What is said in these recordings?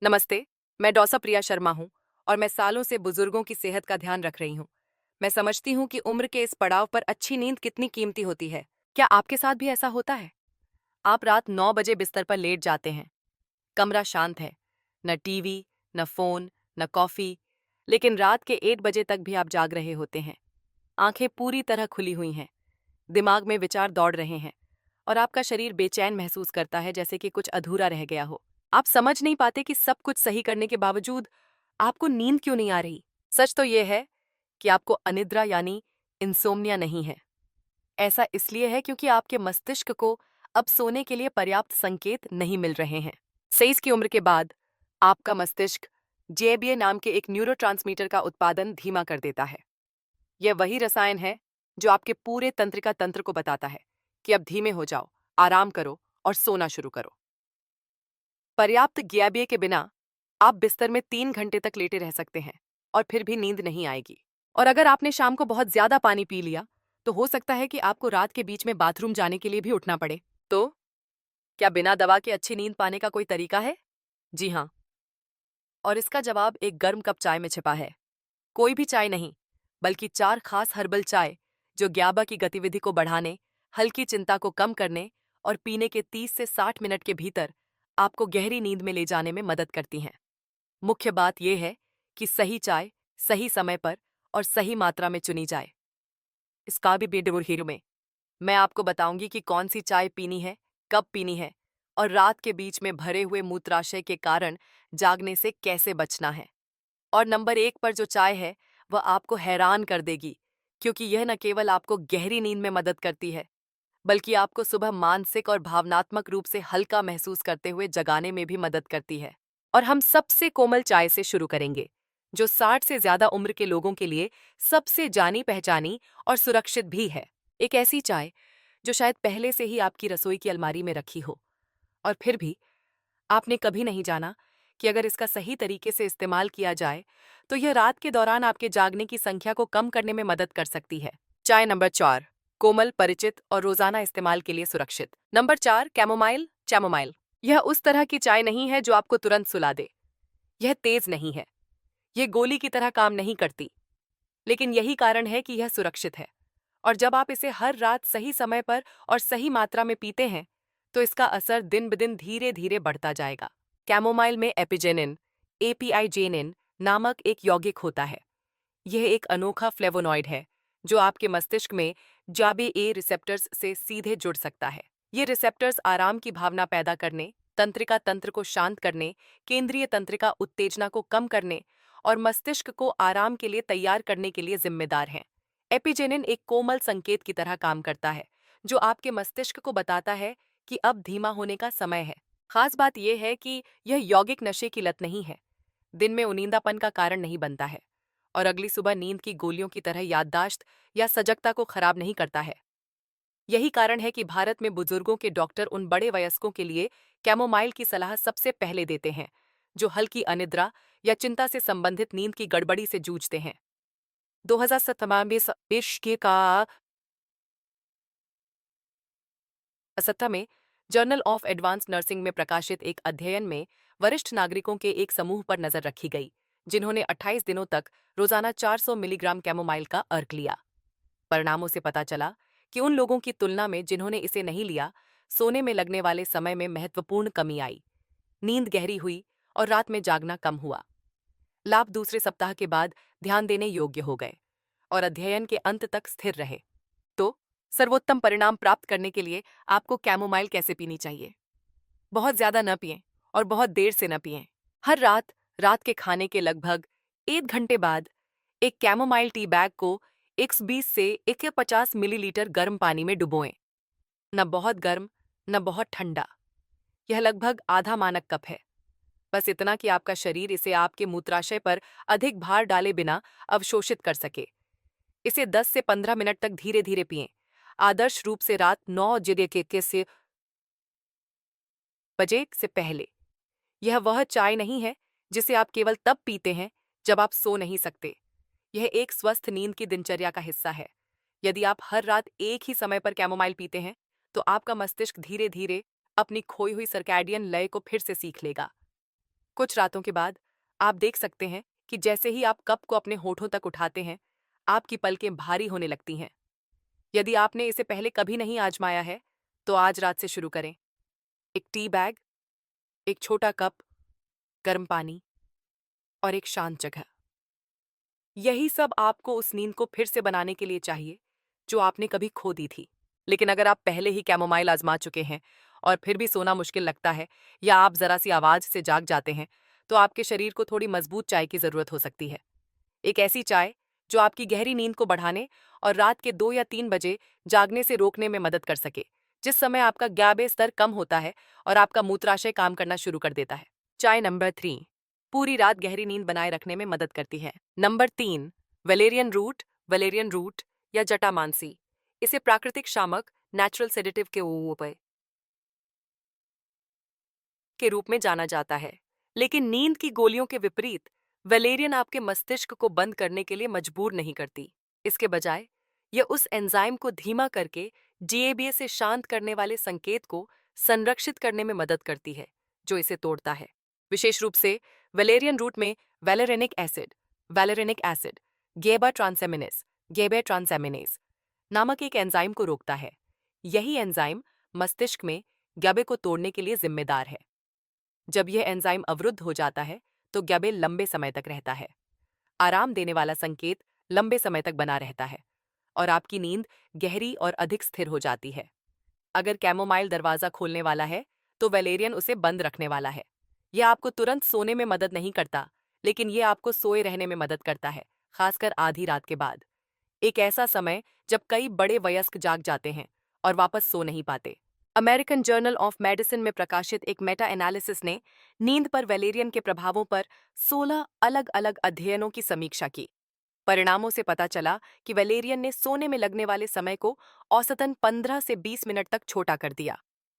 नमस्ते। मैं डॉक्टर प्रिया शर्मा हूँ और मैं सालों से बुजुर्गों की सेहत का ध्यान रख रही हूँ। मैं समझती हूँ कि उम्र के इस पड़ाव पर अच्छी नींद कितनी कीमती होती है। क्या आपके साथ भी ऐसा होता है? आप रात 9 बजे बिस्तर पर लेट जाते हैं, कमरा शांत है, न टीवी, न फोन, न कॉफी, लेकिन रात के 8 बजे तक भी आप जाग रहे होते हैं। आंखें पूरी तरह खुली हुई हैं, दिमाग में विचार दौड़ रहे हैं और आपका शरीर बेचैन महसूस करता है, जैसे कि कुछ अधूरा रह गया हो। आप समझ नहीं पाते कि सब कुछ सही करने के बावजूद आपको नींद क्यों नहीं आ रही। सच तो यह है कि आपको अनिद्रा यानी इंसोम्निया नहीं है। ऐसा इसलिए है क्योंकि आपके मस्तिष्क को अब सोने के लिए पर्याप्त संकेत नहीं मिल रहे हैं। 23 की उम्र के बाद आपका मस्तिष्क जेबीए नाम के एक न्यूरोट्रांसमीटर का उत्पादन धीमा कर देता है। यह वही रसायन है जो आपके पूरे तंत्रिका तंत्र को बताता है कि अब धीमे हो जाओ, आराम करो और सोना शुरू करो। पर्याप्त ग्याबिये के बिना आप बिस्तर में 3 घंटे तक लेटे रह सकते हैं और फिर भी नींद नहीं आएगी। और अगर आपने शाम को बहुत ज्यादा पानी पी लिया तो हो सकता है कि आपको रात के बीच में बाथरूम जाने के लिए भी उठना पड़े। तो क्या बिना दवा के अच्छी नींद पाने का कोई तरीका है? जी हाँ, और इसका जवाब एक गर्म कप चाय में छिपा है। कोई भी चाय नहीं, बल्कि 4 खास हर्बल चाय जो ग्याबा की गतिविधि को बढ़ाने, हल्की चिंता को कम करने और पीने के 30 से 60 मिनट के भीतर आपको गहरी नींद में ले जाने में मदद करती हैं। मुख्य बात यह है कि सही चाय सही समय पर और सही मात्रा में चुनी जाए। इसका भी हीरो में मैं आपको बताऊंगी कि कौन सी चाय पीनी है, कब पीनी है और रात के बीच में भरे हुए मूत्राशय के कारण जागने से कैसे बचना है। और नंबर 1 पर जो चाय है वह आपको हैरान कर देगी, क्योंकि यह न केवल आपको गहरी नींद में मदद करती है, बल्कि आपको सुबह मानसिक और भावनात्मक रूप से हल्का महसूस करते हुए जगाने में भी मदद करती है। और हम सबसे कोमल चाय से शुरू करेंगे, जो 60 से ज्यादा उम्र के लोगों के लिए सबसे जानी पहचानी और सुरक्षित भी है। एक ऐसी चाय जो शायद पहले से ही आपकी रसोई की अलमारी में रखी हो, और फिर भी आपने कभी नहीं जाना कि अगर इसका सही तरीके से इस्तेमाल किया जाए तो यह रात के दौरान आपके जागने की संख्या को कम करने में मदद कर सकती है। चाय नंबर 4, कोमल, परिचित और रोजाना इस्तेमाल के लिए सुरक्षित। Number 4, chamomile chamomile. यह उस तरह की चाय नहीं है जो आपको तुरंत सुला दे। यह तेज नहीं है, यह गोली की तरह काम नहीं करती, लेकिन यही कारण है कि यह सुरक्षित है। और जब आप इसे हर रात सही समय पर और सही मात्रा में पीते हैं तो इसका असर दिन ब दिन धीरे धीरे बढ़ता जाएगा। कैमोमाइल में एपिजेनिन, एपीआईजेनिन नामक एक यौगिक होता है। यह एक अनोखा फ्लेवोनॉइड है जो आपके मस्तिष्क में जाबे ए रिसेप्टर्स से सीधे जुड़ सकता है। ये रिसेप्टर्स आराम की भावना पैदा करने, तंत्रिका तंत्र को शांत करने, केंद्रीय तंत्रिका उत्तेजना को कम करने और मस्तिष्क को आराम के लिए तैयार करने के लिए जिम्मेदार हैं। एपिजेनिन एक कोमल संकेत की तरह काम करता है जो आपके मस्तिष्क को बताता है कि अब धीमा होने का समय है। खास बात यह है कि यह यौगिक नशे की लत नहीं है, दिन में उनींदापन का कारण नहीं बनता है और अगली सुबह नींद की गोलियों की तरह याददाश्त या सजगता को खराब नहीं करता है। यही कारण है कि भारत में बुजुर्गों के डॉक्टर उन बड़े वयस्कों के लिए कैमोमाइल की सलाह सबसे पहले देते हैं जो हल्की अनिद्रा या चिंता से संबंधित नींद की गड़बड़ी से जूझते हैं। 2017 के का असत्ता में जर्नल ऑफ एडवांस नर्सिंग में प्रकाशित एक अध्ययन में वरिष्ठ नागरिकों के एक समूह पर नजर रखी गई जिन्होंने 28 दिनों तक रोजाना 400 मिलीग्राम कैमोमाइल का अर्क लिया। परिणामों से पता चला कि उन लोगों की तुलना में जिन्होंने इसे नहीं लिया, सोने में लगने वाले समय में महत्वपूर्ण कमी आई, नींद गहरी हुई और रात में जागना कम हुआ। लाभ दूसरे सप्ताह के बाद ध्यान देने योग्य हो गए और अध्ययन के अंत तक स्थिर रहे। तो सर्वोत्तम परिणाम प्राप्त करने के लिए आपको कैमोमाइल कैसे पीनी चाहिए? बहुत ज्यादा न पिएं और बहुत देर से न पिएं। हर रात रात के खाने के लगभग 1 घंटे बाद एक कैमोमाइल टी बैग को 120 से 150 मिलीलीटर गर्म पानी में डुबोएं। न बहुत गर्म, न बहुत ठंडा। यह लगभग आधा मानक कप है। बस इतना कि आपका शरीर इसे आपके मूत्राशय पर अधिक भार डाले बिना अवशोषित कर सके। इसे 10 से 15 मिनट तक धीरे धीरे पिएं, आदर्श रूप से रात 9 बजे से पहले। यह वह चाय नहीं है जिसे आप केवल तब पीते हैं जब आप सो नहीं सकते। यह एक स्वस्थ नींद की दिनचर्या का हिस्सा है। यदि आप हर रात एक ही समय पर कैमोमाइल पीते हैं तो आपका मस्तिष्क धीरे धीरे अपनी खोई हुई सर्कैडियन लय को फिर से सीख लेगा। कुछ रातों के बाद आप देख सकते हैं कि जैसे ही आप कप को अपने होठों तक उठाते हैं, आपकी पलकें भारी होने लगती हैं। यदि आपने इसे पहले कभी नहीं आजमाया है, तो आज रात से शुरू करें। एक टी बैग, एक छोटा कप, गर्म पानी और एक शांत जगह। यही सब आपको उस नींद को फिर से बनाने के लिए चाहिए जो आपने कभी खो दी थी। लेकिन अगर आप पहले ही कैमोमाइल आजमा चुके हैं और फिर भी सोना मुश्किल लगता है या आप जरा सी आवाज से जाग जाते हैं, तो आपके शरीर को थोड़ी मजबूत चाय की जरूरत हो सकती है। एक ऐसी चाय जो आपकी गहरी नींद को बढ़ाने और रात के 2 या 3 बजे जागने से रोकने में मदद कर सके, जिस समय आपका GABA स्तर कम होता है और आपका मूत्राशय काम करना शुरू कर देता है। चाय नंबर 3 पूरी रात गहरी नींद बनाए रखने में मदद करती है। नंबर 3 वलेरियन रूट या जटामांसी। इसे प्राकृतिक शामक नेचुरल सेडेटिव के रूप में जाना जाता है। लेकिन नींद की गोलियों के विपरीत वैलेरियन आपके मस्तिष्क को बंद करने के लिए मजबूर नहीं करती। इसके बजाय यह उस एंजाइम को धीमा करके GABA से शांत करने वाले संकेत को संरक्षित करने में मदद करती है, जो इसे तोड़ता है। विशेष रूप से वैलेरियन रूट में वैलेरेनिक एसिड गेबा ट्रांसएमिनेस नामक एक एंजाइम को रोकता है। यही एंजाइम मस्तिष्क में GABA को तोड़ने के लिए जिम्मेदार है। जब यह एंजाइम अवरुद्ध हो जाता है, तो GABA लंबे समय तक रहता है। आराम देने वाला संकेत लंबे समय तक बना रहता है और आपकी नींद गहरी और अधिक स्थिर हो जाती है। अगर कैमोमाइल दरवाजा खोलने वाला है, तो वैलेरियन उसे बंद रखने वाला है। यह आपको तुरंत सोने में मदद नहीं करता, लेकिन यह आपको सोए रहने में मदद करता है, खासकर आधी रात के बाद। एक ऐसा समय जब कई बड़े वयस्क जाग जाते हैं और वापस सो नहीं पाते। अमेरिकन जर्नल ऑफ मेडिसिन में प्रकाशित एक मेटा एनालिसिस ने नींद पर वैलेरियन के प्रभावों पर 16 अलग अलग अध्ययनों की समीक्षा की। परिणामों से पता चला कि वैलेरियन ने सोने में लगने वाले समय को औसतन 15 से 20 मिनट तक छोटा कर दिया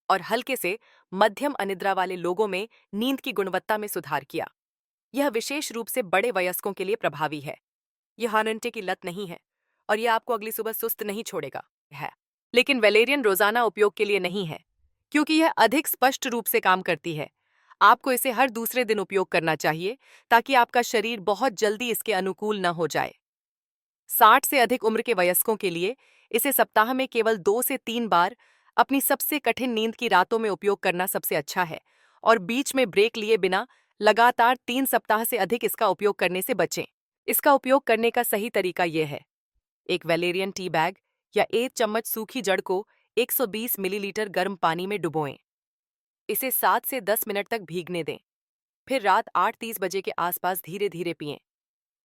और हल्के से मध्यम अनिद्रा वाले लोगों में नींद की गुणवत्ता में सुधार किया। यह विशेष रूप से बड़े वयस्कों के लिए प्रभावी है। यह हानंटे की लत नहीं है और यह आपको अगली सुबह सुस्त नहीं छोड़ेगा है। लेकिन वैलेरियन रोजाना उपयोग के लिए नहीं है, क्योंकि यह अधिक स्पष्ट रूप से काम करती है। आपको इसे हर दूसरे दिन उपयोग करना चाहिए ताकि आपका शरीर बहुत जल्दी इसके अनुकूल न हो जाए। 60 से अधिक उम्र के वयस्कों के लिए इसे सप्ताह में केवल 2 से 3 बार अपनी सबसे कठिन नींद की रातों में उपयोग करना सबसे अच्छा है और बीच में ब्रेक लिए बिना लगातार 3 सप्ताह से अधिक इसका उपयोग करने से बचें। इसका उपयोग करने का सही तरीका यह है: एक वैलेरियन टी बैग या 1 चम्मच सूखी जड़ को 120 मिलीलीटर गर्म पानी में डुबोएं। इसे 7 से 10 मिनट तक भीगने दें। फिर रात 8:30 बजे के आसपास धीरे धीरे पिएं।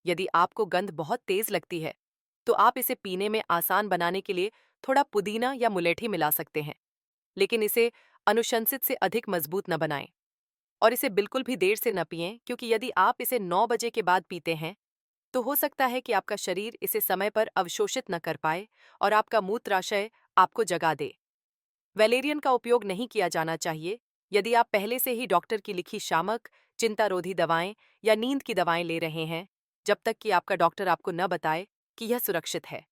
यदि आपको गंध बहुत तेज लगती है, तो आप इसे पीने में आसान बनाने के लिए थोड़ा पुदीना या मुलेठी मिला सकते हैं, लेकिन इसे अनुशंसित से अधिक मजबूत न बनाएं। और इसे बिल्कुल भी देर से न पिएं, क्योंकि यदि आप इसे 9 बजे के बाद पीते हैं, तो हो सकता है कि आपका शरीर इसे समय पर अवशोषित न कर पाए और आपका मूत्राशय आपको जगा दे। वैलेरियन का उपयोग नहीं किया जाना चाहिए यदि आप पहले से ही डॉक्टर की लिखी शामक, चिंतारोधी दवाएं या नींद की दवाएं ले रहे हैं, जब तक कि आपका डॉक्टर आपको न बताए कि यह सुरक्षित है।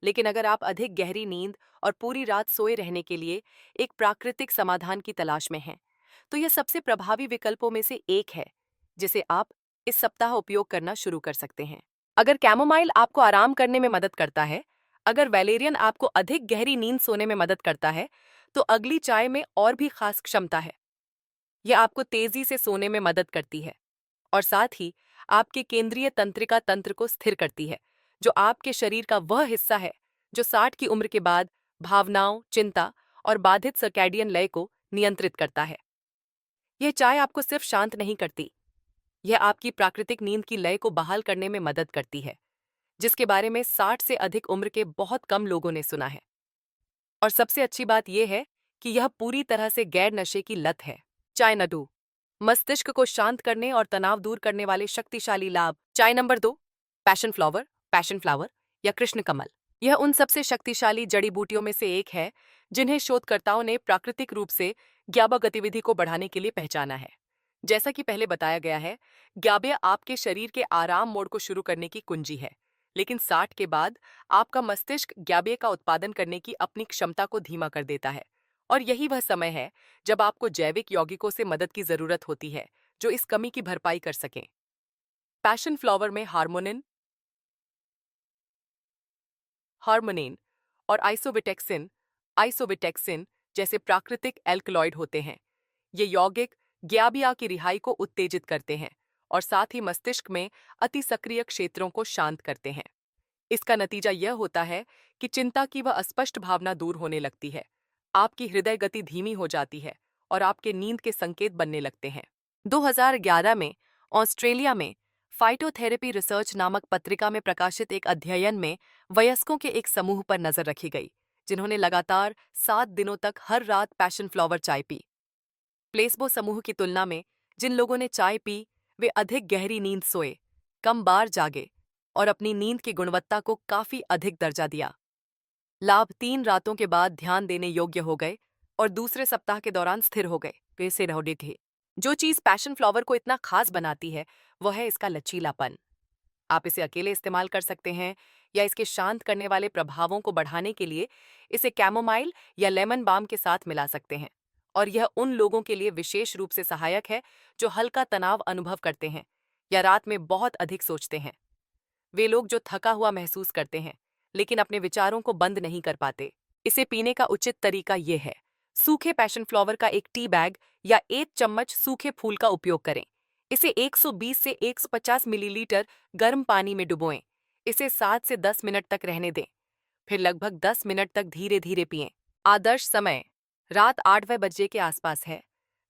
लेकिन अगर आप अधिक गहरी नींद और पूरी रात सोए रहने के लिए एक प्राकृतिक समाधान की तलाश में हैं, तो यह सबसे प्रभावी विकल्पों में से एक है जिसे आप इस सप्ताह उपयोग करना शुरू कर सकते हैं। अगर कैमोमाइल आपको आराम करने में मदद करता है, अगर वैलेरियन आपको अधिक गहरी नींद सोने में मदद करता है, तो अगली चाय में और भी खास क्षमता है। यह आपको तेजी से सोने में मदद करती है और साथ ही आपके केंद्रीय तंत्रिका तंत्र को स्थिर करती है, जो आपके शरीर का वह हिस्सा है जो 60 की उम्र के बाद भावनाओं, चिंता और बाधित सर्कैडियन लय को नियंत्रित करता है। यह चाय आपको सिर्फ शांत नहीं करती, यह आपकी प्राकृतिक नींद की लय को बहाल करने में मदद करती है, जिसके बारे में 60 से अधिक उम्र के बहुत कम लोगों ने सुना है। और सबसे अच्छी बात यह है कि यह पूरी तरह से गैर नशे की लत है। चाय नडू, मस्तिष्क को शांत करने और तनाव दूर करने वाले शक्तिशाली लाभ। चाय नंबर 2, पैशन फ्लावर या कृष्ण कमल। यह उन सबसे शक्तिशाली जड़ी बूटियों में से एक है जिन्हें शोधकर्ताओं ने प्राकृतिक रूप से GABA गतिविधि को बढ़ाने के लिए पहचाना है। जैसा कि पहले बताया गया है, GABA आपके शरीर के आराम मोड को शुरू करने की कुंजी है, लेकिन 60 के बाद आपका मस्तिष्क GABA का उत्पादन करने की अपनी क्षमता को धीमा कर देता है और यही वह समय है जब आपको जैविक यौगिकों से मदद की जरूरत होती है, जो इस कमी की भरपाई कर सकें। पैशन फ्लावर में हार्मोनिन और आइसोबिटेक्सिन जैसे प्राकृतिक एल्कलॉइड होते हैं। ये यौगिक ग्याबिया की रिहाई को उत्तेजित करते हैं और साथ ही मस्तिष्क में अति सक्रिय क्षेत्रों को शांत करते हैं। इसका नतीजा यह होता है कि चिंता की वह अस्पष्ट भावना दूर होने लगती है, आपकी हृदय गति धीमी हो जाती है और आपके नींद के संकेत बनने लगते हैं। 2011 में ऑस्ट्रेलिया में फाइटोथेरेपी रिसर्च नामक पत्रिका में प्रकाशित एक अध्ययन में वयस्कों के एक समूह पर नजर रखी गई, जिन्होंने लगातार 7 दिनों तक हर रात पैशन फ्लावर चाय पी। प्लेसबो समूह की तुलना में जिन लोगों ने चाय पी, वे अधिक गहरी नींद सोए, कम बार जागे और अपनी नींद की गुणवत्ता को काफी अधिक दर्जा दिया। लाभ 3 रातों के बाद ध्यान देने योग्य हो गए और दूसरे सप्ताह के दौरान स्थिर हो गए। वैसे रहोगे थे। जो चीज पैशन फ्लावर को इतना खास बनाती है वह है इसका लचीलापन। आप इसे अकेले इस्तेमाल कर सकते हैं या इसके शांत करने वाले प्रभावों को बढ़ाने के लिए इसे कैमोमाइल या लेमन बाम के साथ मिला सकते हैं। और यह उन लोगों के लिए विशेष रूप से सहायक है जो हल्का तनाव अनुभव करते हैं या रात में बहुत अधिक सोचते हैं। वे लोग जो थका हुआ महसूस करते हैं लेकिन अपने विचारों को बंद नहीं कर पाते। इसे पीने का उचित तरीका ये है। सूखे पैशन फ्लावर का एक टी बैग या 1 चम्मच सूखे फूल का उपयोग करें। इसे 120 से 150 मिलीलीटर गर्म पानी में डुबोएं। इसे 7 से 10 मिनट तक रहने दें, फिर लगभग 10 मिनट तक धीरे धीरे पिएं। आदर्श समय रात 8 बजे के आसपास है,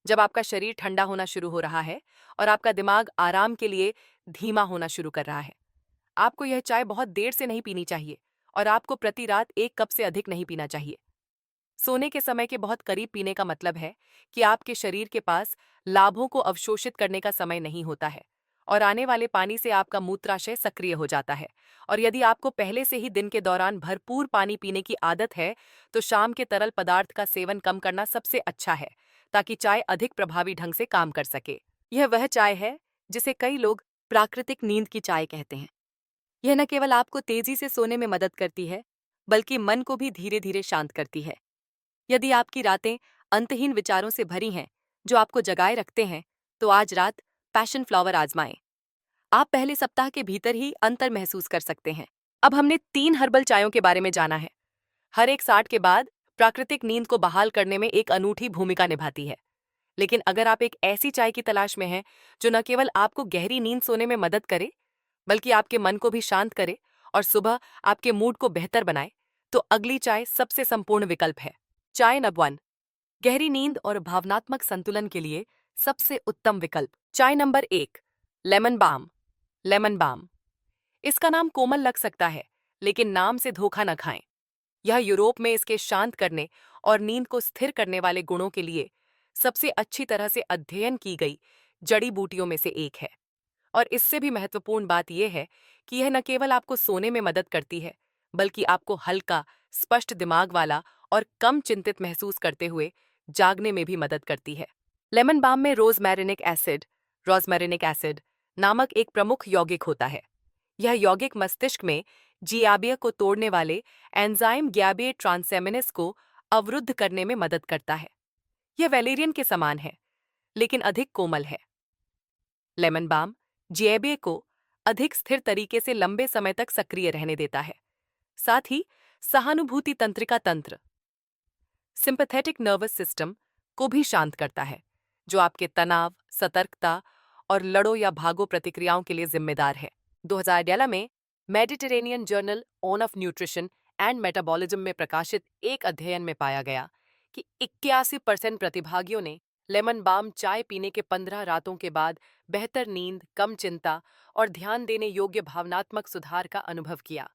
जब आपका शरीर ठंडा होना शुरू हो रहा है और आपका दिमाग आराम के लिए धीमा होना शुरू कर रहा है। आपको यह चाय बहुत देर से नहीं पीनी चाहिए और आपको प्रति रात 1 कप से अधिक नहीं पीना चाहिए। सोने के समय के बहुत करीब पीने का मतलब है कि आपके शरीर के पास लाभों को अवशोषित करने का समय नहीं होता है और आने वाले पानी से आपका मूत्राशय सक्रिय हो जाता है। और यदि आपको पहले से ही दिन के दौरान भरपूर पानी पीने की आदत है तो शाम के तरल पदार्थ का सेवन कम करना सबसे अच्छा है, ताकि चाय अधिक प्रभावी ढंग से काम कर सके। यह वह चाय है जिसे कई लोग प्राकृतिक नींद की चाय कहते हैं। यह न केवल आपको तेजी से सोने में मदद करती है, बल्कि मन को भी धीरे धीरे शांत करती है। यदि आपकी रातें अंतहीन विचारों से भरी हैं जो आपको जगाए रखते हैं, तो आज रात पैशन फ्लावर आजमाएं। आप पहले सप्ताह के भीतर ही अंतर महसूस कर सकते हैं। अब हमने 3 हर्बल चायों के बारे में जाना है। हर एक 60 के बाद प्राकृतिक नींद को बहाल करने में एक अनूठी भूमिका निभाती है। लेकिन अगर आप एक ऐसी चाय की तलाश में हैं जो न केवल आपको गहरी नींद सोने में मदद करे, बल्कि आपके मन को भी शांत करे और सुबह आपके मूड को बेहतर बनाए, तो अगली चाय सबसे संपूर्ण विकल्प है। चाय नंबर 1, गहरी नींद और भावनात्मक संतुलन के लिए सबसे उत्तम विकल्प। चाय number 1, lemon balm. Lemon balm, इसका नाम कोमल लग सकता है, लेकिन नाम से धोखा न खाएं। यह यूरोप में इसके शांत करने और नींद को स्थिर करने वाले गुणों के लिए सबसे अच्छी तरह से अध्ययन की गई जड़ी बूटियों में से एक है। और इससे भी महत्वपूर्ण बात यह है कि यह न केवल आपको सोने में मदद करती है, बल्कि आपको हल्का, स्पष्ट दिमाग वाला और कम चिंतित महसूस करते हुए जागने में भी मदद करती है। लेमन बाम में रोजमेरिनिक एसिड नामक एक प्रमुख यौगिक होता है। यह यौगिक मस्तिष्क में जियाबिया को तोड़ने वाले एंजाइम ग्याबिए ट्रांसएमिनेस को अवरुद्ध करने में मदद करता है। यह वैलेरियन के समान है, लेकिन अधिक कोमल है। लेमन बाम जियाबिया को अधिक स्थिर तरीके से लंबे समय तक सक्रिय रहने देता है। साथ ही सहानुभूति तंत्रिका तंत्र सिंपैथेटिक नर्वस सिस्टम को भी शांत करता है, जो आपके तनाव, सतर्कता और लड़ो या भागो प्रतिक्रियाओं के लिए जिम्मेदार है। 2011 में Mediterranean journal on off nutrition and metabolism में प्रकाशित एक अध्ययन में पाया गया कि 81% प्रतिभागियों ने लेमन बाम चाय पीने के 15 रातों के बाद बेहतर नींद, कम चिंता और ध्यान देने योग्य भावनात्मक सुधार का अनुभव किया।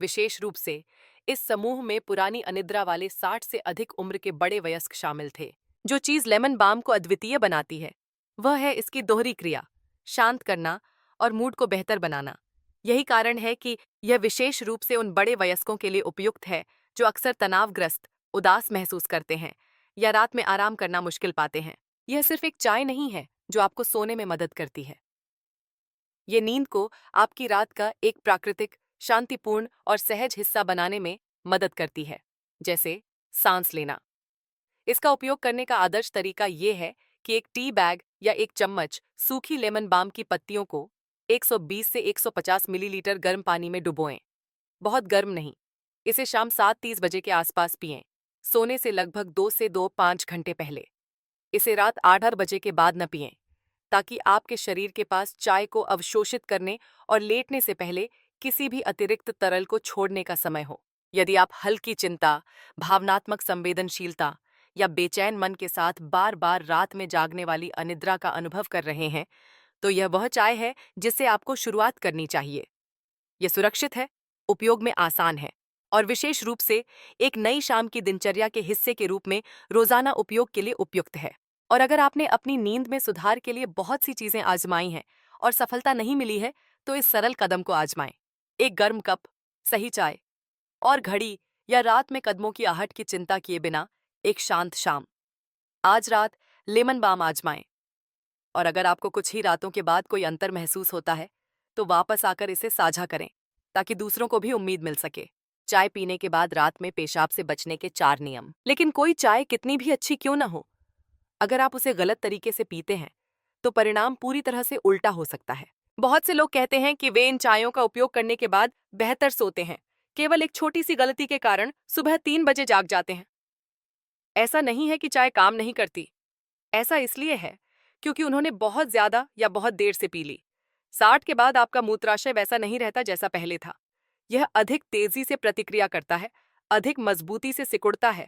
विशेष रूप से इस समूह में पुरानी अनिद्रा वाले 60 से अधिक उम्र के बड़े वयस्क शामिल थे। जो चीज लेमन बाम को अद्वितीय बनाती है वह है इसकी दोहरी क्रिया, शांत करना और मूड को बेहतर बनाना। यही कारण है कि यह विशेष रूप से उन बड़े वयस्कों के लिए उपयुक्त है जो अक्सर तनावग्रस्त, उदास महसूस करते हैं या रात में आराम करना मुश्किल पाते हैं। यह सिर्फ एक चाय नहीं है जो आपको सोने में मदद करती है। ये नींद को आपकी रात का एक प्राकृतिक, शांतिपूर्ण और सहज हिस्सा बनाने में मदद करती है, जैसे सांस लेना। इसका उपयोग करने का आदर्श तरीका ये है कि एक टी बैग या एक चम्मच सूखी लेमन बाम की पत्तियों को 120 से 150 मिलीलीटर गर्म पानी में डुबोएं। बहुत गर्म नहीं। इसे शाम 7:30 बजे के आसपास पिएं, सोने से लगभग 2 से 2-5 घंटे पहले। इसे रात 8 बजे के बाद न पिएं, ताकि आपके शरीर के पास चाय को अवशोषित करने और लेटने से पहले किसी भी अतिरिक्त तरल को छोड़ने का समय हो। यदि आप हल्की चिंता, भावनात्मक संवेदनशीलता या बेचैन मन के साथ बार बार रात में जागने वाली अनिद्रा का अनुभव कर रहे हैं, तो यह वह चाय है जिससे आपको शुरुआत करनी चाहिए। यह सुरक्षित है, उपयोग में आसान है और विशेष रूप से एक नई शाम की दिनचर्या के हिस्से के रूप में रोजाना उपयोग के लिए उपयुक्त है। और अगर आपने अपनी नींद में सुधार के लिए बहुत सी चीजें आजमाई हैं और सफलता नहीं मिली है, तो इस सरल कदम को आजमाएं। एक गर्म कप, सही चाय और घड़ी या रात में कदमों की आहट की चिंता किए बिना एक शांत शाम। आज रात लेमन बाम आजमाएं। और अगर आपको कुछ ही रातों के बाद कोई अंतर महसूस होता है, तो वापस आकर इसे साझा करें, ताकि दूसरों को भी उम्मीद मिल सके। चाय पीने के बाद रात में पेशाब से बचने के 4 नियम। लेकिन कोई चाय कितनी भी अच्छी क्यों ना हो, अगर आप उसे गलत तरीके से पीते हैं, तो परिणाम पूरी तरह से उल्टा हो सकता है। बहुत से लोग कहते हैं कि वे इन चायों का उपयोग करने के बाद बेहतर सोते हैं, केवल एक छोटी सी गलती के कारण सुबह 3 बजे जाग जाते हैं। ऐसा नहीं है कि चाय काम नहीं करती। ऐसा इसलिए है क्योंकि उन्होंने बहुत ज्यादा या बहुत देर से पी ली। 60 के बाद आपका मूत्राशय वैसा नहीं रहता जैसा पहले था। यह अधिक तेजी से प्रतिक्रिया करता है, अधिक मजबूती से सिकुड़ता है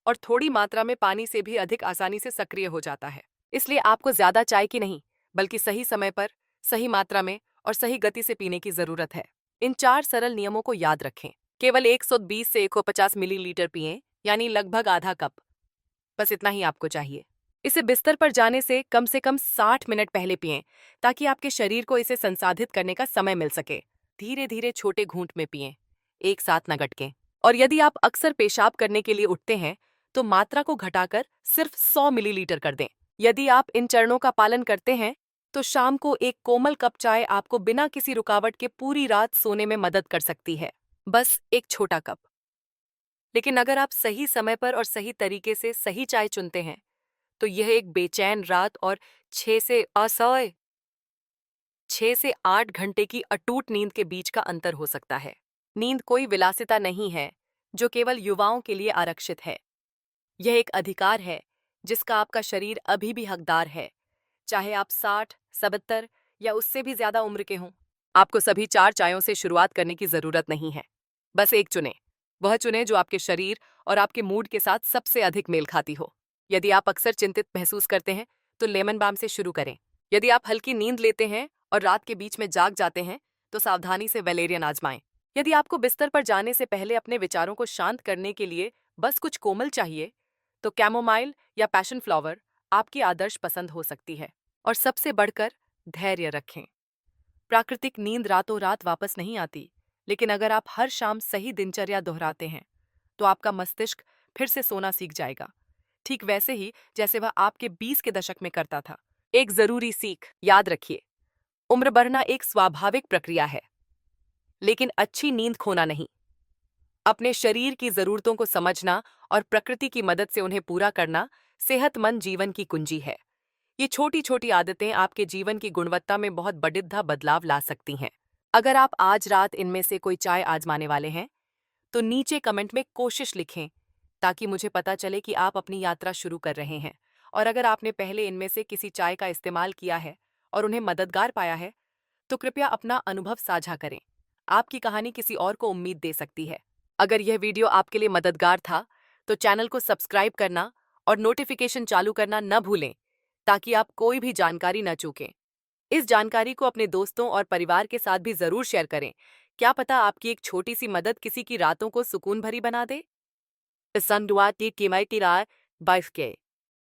और थोड़ी मात्रा में पानी से भी अधिक आसानी से सक्रिय हो जाता है। इसलिए आपको ज्यादा चाय की नहीं, बल्कि सही समय पर, सही मात्रा में और सही गति से पीने की जरूरत है। इन 4 सरल नियमों को याद रखें। केवल 120 से 150 मिलीलीटर पिएं, यानी लगभग आधा कप। बस इतना ही आपको चाहिए। इसे बिस्तर पर जाने से कम 60 मिनट पहले पिएं, ताकि आपके शरीर को इसे संसाधित करने का समय मिल सके। धीरे धीरे छोटे घूंट में पिएं, एक साथ न गटकें। और यदि आप अक्सर पेशाब करने के लिए उठते हैं, तो मात्रा को घटाकर सिर्फ 100 मिलीलीटर कर दें। यदि आप इन चरणों का पालन करते हैं, तो शाम को एक कोमल कप चाय आपको बिना किसी रुकावट के पूरी रात सोने में मदद कर सकती है। बस एक छोटा कप। लेकिन अगर आप सही समय पर और सही तरीके से सही चाय चुनते हैं, तो यह एक बेचैन रात और 6 से 8 घंटे की अटूट नींद के बीच का अंतर हो सकता है। नींद कोई विलासिता नहीं है जो केवल युवाओं के लिए आरक्षित है। यह एक अधिकार है जिसका आपका शरीर अभी भी हकदार है, चाहे आप 60, 77 या उससे भी ज्यादा उम्र के हों। आपको सभी 4 चायों से शुरुआत करने की जरूरत नहीं है। बस एक चुनें। वह चुनें जो आपके शरीर और आपके मूड के साथ सबसे अधिक मेल खाती हो। यदि आप अक्सर चिंतित महसूस करते हैं, तो लेमन बाम से शुरू करें। यदि आप हल्की नींद लेते हैं और रात के बीच में जाग जाते हैं, तो सावधानी से वैलेरियन आजमाएं। यदि आपको बिस्तर पर जाने से पहले अपने विचारों को शांत करने के लिए बस कुछ कोमल चाहिए, तो कैमोमाइल या पैशन फ्लावर आपकी आदर्श पसंद हो सकती है। और सबसे बढ़कर धैर्य रखें। प्राकृतिक नींद रातों रात वापस नहीं आती, लेकिन अगर आप हर शाम सही दिनचर्या दोहराते हैं, तो आपका मस्तिष्क फिर से सोना सीख जाएगा, ठीक वैसे ही जैसे वह आपके 20 के दशक में करता था। एक जरूरी सीख याद रखिए, उम्र बढ़ना एक स्वाभाविक प्रक्रिया है, लेकिन अच्छी नींद खोना नहीं। अपने शरीर की जरूरतों को समझना और प्रकृति की मदद से उन्हें पूरा करना सेहतमंद जीवन की कुंजी है। ये छोटी छोटी आदतें आपके जीवन की गुणवत्ता में बहुत बड़ा बदलाव ला सकती हैं। अगर आप आज रात इनमें से कोई चाय आजमाने वाले हैं, तो नीचे कमेंट में कोशिश लिखें, ताकि मुझे पता चले कि आप अपनी यात्रा शुरू कर रहे हैं। और अगर आपने पहले इनमें से किसी चाय का इस्तेमाल किया है और उन्हें मददगार पाया है, तो कृपया अपना अनुभव साझा करें। आपकी कहानी किसी और को उम्मीद दे सकती है। अगर यह वीडियो आपके लिए मददगार था, तो चैनल को सब्सक्राइब करना और नोटिफिकेशन चालू करना न भूलें, ताकि आप कोई भी जानकारी न चूकें। इस जानकारी को अपने दोस्तों और परिवार के साथ भी जरूर शेयर करें। क्या पता आपकी एक छोटी सी मदद किसी की रातों को सुकून भरी बना दे। संडुआ टी किमाई टी राय 22 के